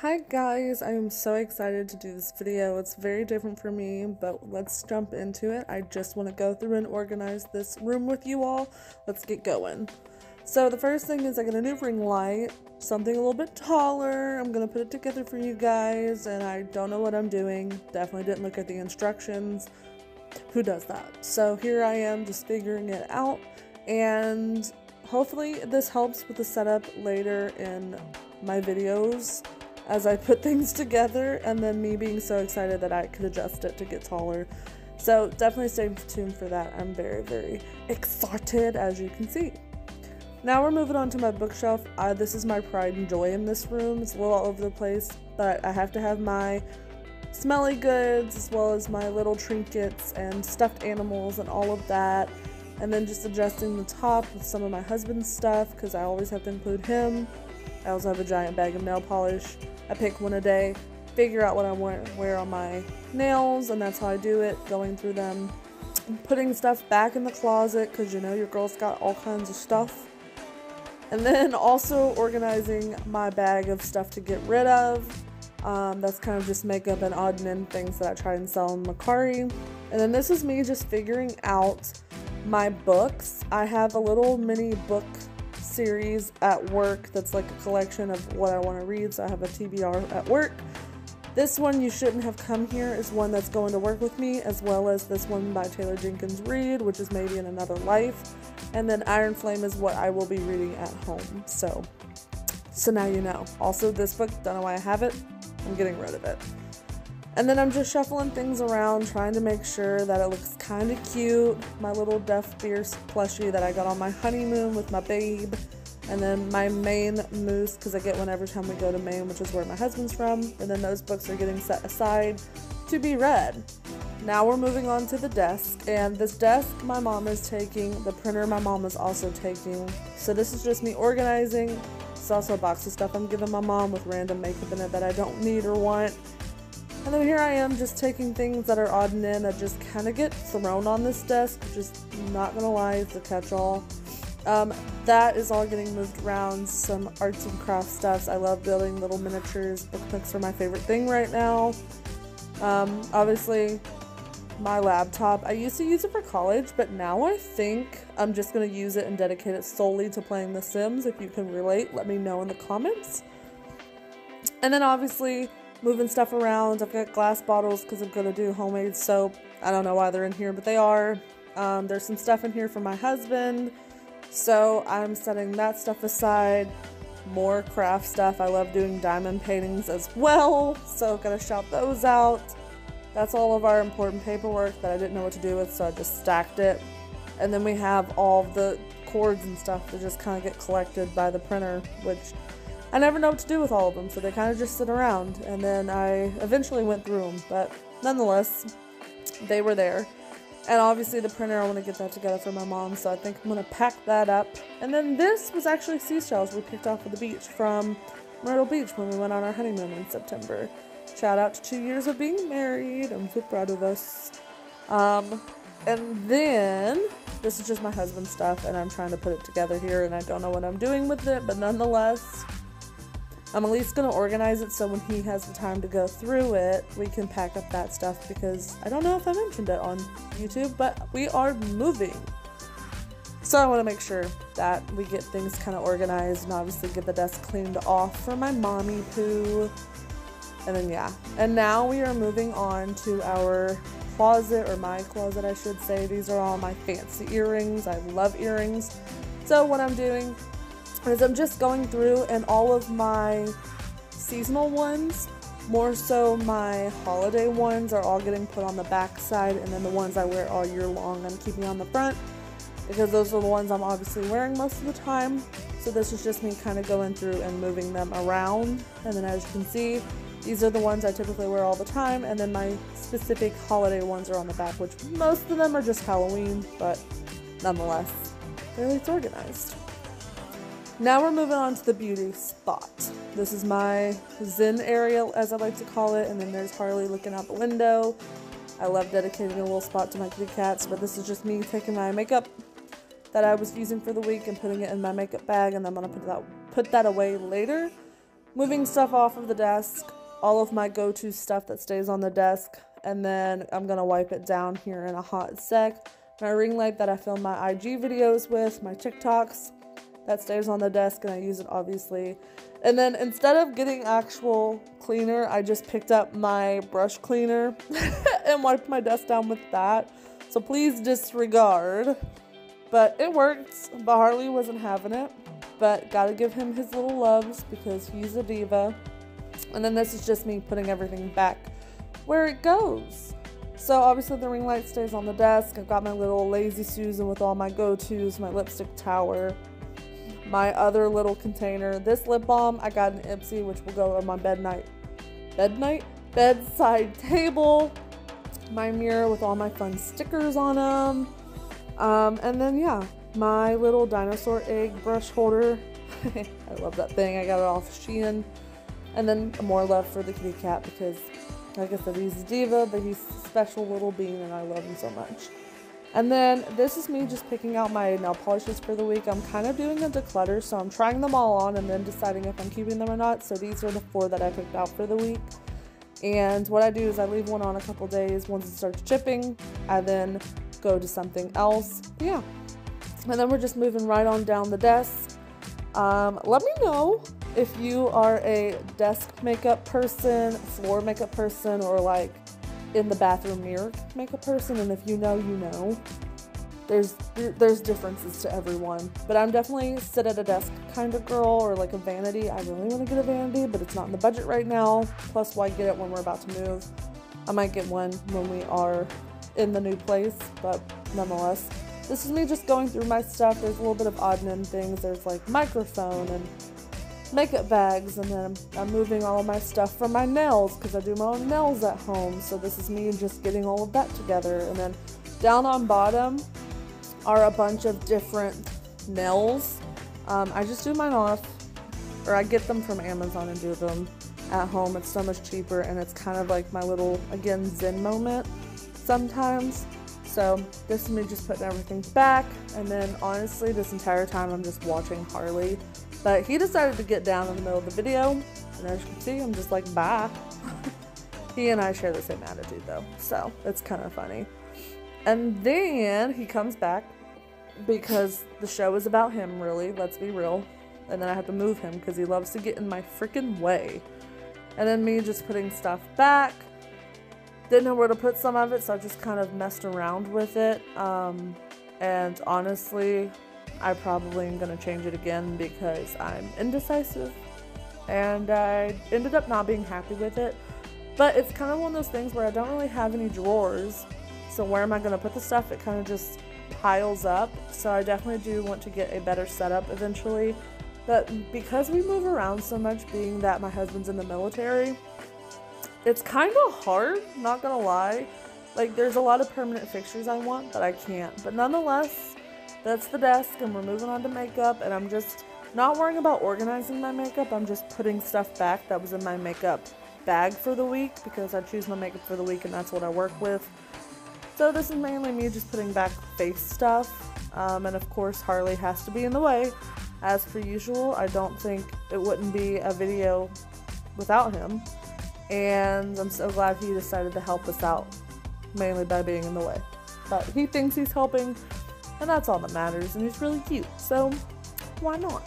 Hi guys, I am so excited to do this video. It's very different for me, but let's jump into it. I just want to go through and organize this room with you all. Let's get going. So the first thing is I got a new ring light, something a little bit taller. I'm going to put it together for you guys, and I don't know what I'm doing. Definitely didn't look at the instructions. Who does that? So here I am just figuring it out, and hopefully this helps with the setup later in my videos as I put things together, and then me being so excited that I could adjust it to get taller. So definitely stay tuned for that. I'm very, very excited, as you can see. Now we're moving on to my bookshelf. This is my pride and joy in this room. It's a little all over the place, but I have to have my smelly goods as well as my little trinkets and stuffed animals and all of that. And then just adjusting the top with some of my husband's stuff because I always have to include him. I also have a giant bag of nail polish. I pick one a day, figure out what I want to wear on my nails, and that's how I do it, going through them. Putting stuff back in the closet because you know your girl's got all kinds of stuff. And then also organizing my bag of stuff to get rid of. That's kind of just makeup and odd and end things that I try and sell in Macari. And then this is me just figuring out my books. I have a little mini book series at work that's like a collection of what I want to read, so I have a TBR at work. This one, You Shouldn't Have Come Here, is one that's going to work with me, as well as this one by Taylor Jenkins Reid, which is Maybe in Another Life, and then Iron Flame is what I will be reading at home. So now you know. Also, this book, don't know why I have it, I'm getting rid of it. And then I'm just shuffling things around, trying to make sure that it looks kind of cute. My little Deaf Fierce plushie that I got on my honeymoon with my babe. And then my Maine moose, because I get one every time we go to Maine, which is where my husband's from. And then those books are getting set aside to be read. Now we're moving on to the desk. And this desk my mom is taking. The printer my mom is also taking. So this is just me organizing. It's also a box of stuff I'm giving my mom with random makeup in it that I don't need or want. And then here I am just taking things that are odd and end that just kind of get thrown on this desk, just not gonna lie, it's a catch-all. That is all getting moved around, some arts and crafts stuff. I love building little miniatures. Bookbooks are my favorite thing right now. Obviously, my laptop, I used to use it for college, but now I think I'm just gonna use it and dedicate it solely to playing The Sims. If you can relate, let me know in the comments. And then obviously, moving stuff around. I've got glass bottles because I'm going to do homemade soap. I don't know why they're in here, but they are. There's some stuff in here for my husband, so I'm setting that stuff aside. More craft stuff. I love doing diamond paintings as well, so gotta shout those out. That's all of our important paperwork that I didn't know what to do with, so I just stacked it. And then we have all the cords and stuff that just kind of get collected by the printer, which I never know what to do with all of them, so they kind of just sit around. And then I eventually went through them, but nonetheless, they were there. And obviously the printer, I want to get that together for my mom, so I think I'm going to pack that up. And then this was actually seashells we picked off of the beach from Myrtle Beach when we went on our honeymoon in September. Shout out to 2 years of being married. I'm so proud of us. And then this is just my husband's stuff, and I'm trying to put it together here, and I don't know what I'm doing with it, but nonetheless, I'm at least going to organize it so when he has the time to go through it, we can pack up that stuff, because I don't know if I mentioned it on YouTube, but we are moving. So I want to make sure that we get things kind of organized and obviously get the desk cleaned off for my mommy poo. And then yeah. And now we are moving on to our closet, or my closet I should say. These are all my fancy earrings. I love earrings. So what I'm doing is I'm just going through, and all of my seasonal ones, more so my holiday ones, are all getting put on the back side, and then the ones I wear all year long I'm keeping on the front, because those are the ones I'm obviously wearing most of the time. So this is just me kind of going through and moving them around. And then as you can see, these are the ones I typically wear all the time, and then my specific holiday ones are on the back, which most of them are just Halloween, but nonetheless, it's organized. Now we're moving on to the beauty spot. This is my zen area, as I like to call it, and then there's Harley looking out the window. I love dedicating a little spot to my kitty cats, but this is just me taking my makeup that I was using for the week and putting it in my makeup bag, and I'm going to put that away later. moving stuff off of the desk, all of my go-to stuff that stays on the desk, and then I'm gonna wipe it down here in a hot sec. My ring light that I film my IG videos with, my TikToks, that stays on the desk and I use it obviously. And then instead of getting actual cleaner, I just picked up my brush cleaner and wiped my desk down with that. So please disregard. But it worked, but Harley wasn't having it. But gotta give him his little loves because he's a diva. And then this is just me putting everything back where it goes. So obviously the ring light stays on the desk. I've got my little Lazy Susan with all my go-tos, my lipstick tower, my other little container. This lip balm I got in Ipsy, which will go on my bedside table. My mirror with all my fun stickers on them. And then yeah, my little dinosaur egg brush holder. I love that thing. I got it off Shein. And then more love for the kitty cat because, like I said, he's a diva, but he's a special little being and I love him so much. And then this is me just picking out my nail polishes for the week. I'm kind of doing a declutter, so I'm trying them all on and then deciding if I'm keeping them or not. So these are the 4 that I picked out for the week. And what I do is I leave one on a couple days. Once it starts chipping, I then go to something else. Yeah. And then we're just moving right on down the desk. Let me know if you are a desk makeup person, floor makeup person, or like in the bathroom mirror makeup person. And if you know, you know. There's differences to everyone. But I'm definitely sit at a desk kind of girl, or like a vanity. I really want to get a vanity, but it's not in the budget right now. Plus, why get it when we're about to move? I might get one when we are in the new place, but nonetheless. This is me just going through my stuff. There's a little bit of odd and end things. There's like microphone and makeup bags, and then I'm moving all of my stuff from my nails because I do my own nails at home. So this is me just getting all of that together. And then down on bottom are a bunch of different nails. I just do mine off, or I get them from Amazon and do them at home. It's so much cheaper, and it's kind of like my little, again, zen moment sometimes. So this is me just putting everything back, and then honestly this entire time I'm just watching Harley. But he decided to get down in the middle of the video, and as you can see, I'm just like, bye. He and I share the same attitude though, so it's kind of funny. And then he comes back because the show is about him, really, let's be real. And then I have to move him because he loves to get in my freaking way. And then me just putting stuff back. Didn't know where to put some of it, so I just kind of messed around with it. And honestly, I probably am going to change it again because I'm indecisive. And I ended up not being happy with it. But it's kind of one of those things where I don't really have any drawers. So where am I going to put the stuff? It kind of just piles up. So I definitely do want to get a better setup eventually. But because we move around so much, being that my husband's in the military, it's kind of hard, not gonna lie. Like, there's a lot of permanent fixtures I want, but I can't. But nonetheless, that's the desk, and we're moving on to makeup, and I'm just not worrying about organizing my makeup. I'm just putting stuff back that was in my makeup bag for the week, because I choose my makeup for the week, and that's what I work with. So this is mainly me just putting back face stuff, and of course Harley has to be in the way. As per usual, I don't think it wouldn't be a video without him. And I'm so glad he decided to help us out, mainly by being in the way. But he thinks he's helping, and that's all that matters, and he's really cute, so why not?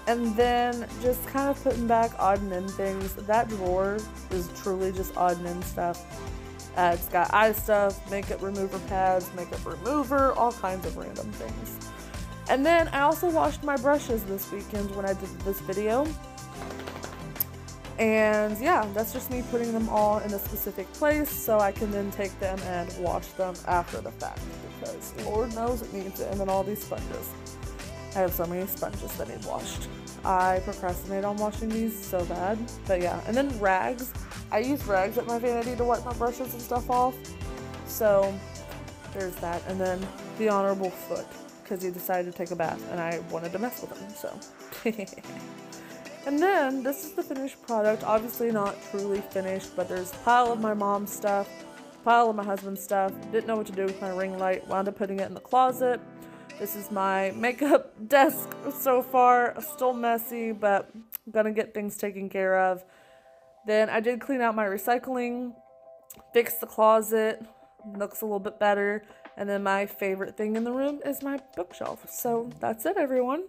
And then just kind of putting back odd and end things. That drawer is truly just odd and end stuff. It's got eye stuff, makeup remover pads, makeup remover, all kinds of random things. And then I also washed my brushes this weekend when I did this video. And yeah, that's just me putting them all in a specific place so I can then take them and wash them after the fact, because Lord knows it needs it. And then all these sponges. I have so many sponges that need washed. I procrastinate on washing these so bad. But yeah, and then rags. I use rags at my vanity to wipe my brushes and stuff off. So there's that. And then the honorable foot, because he decided to take a bath and I wanted to mess with him, so. And then, this is the finished product. Obviously not truly finished, but there's a pile of my mom's stuff, a pile of my husband's stuff. Didn't know what to do with my ring light. Wound up putting it in the closet. This is my makeup desk so far. Still messy, but I'm gonna get things taken care of. Then I did clean out my recycling, fix the closet, looks a little bit better. And then my favorite thing in the room is my bookshelf. So that's it, everyone.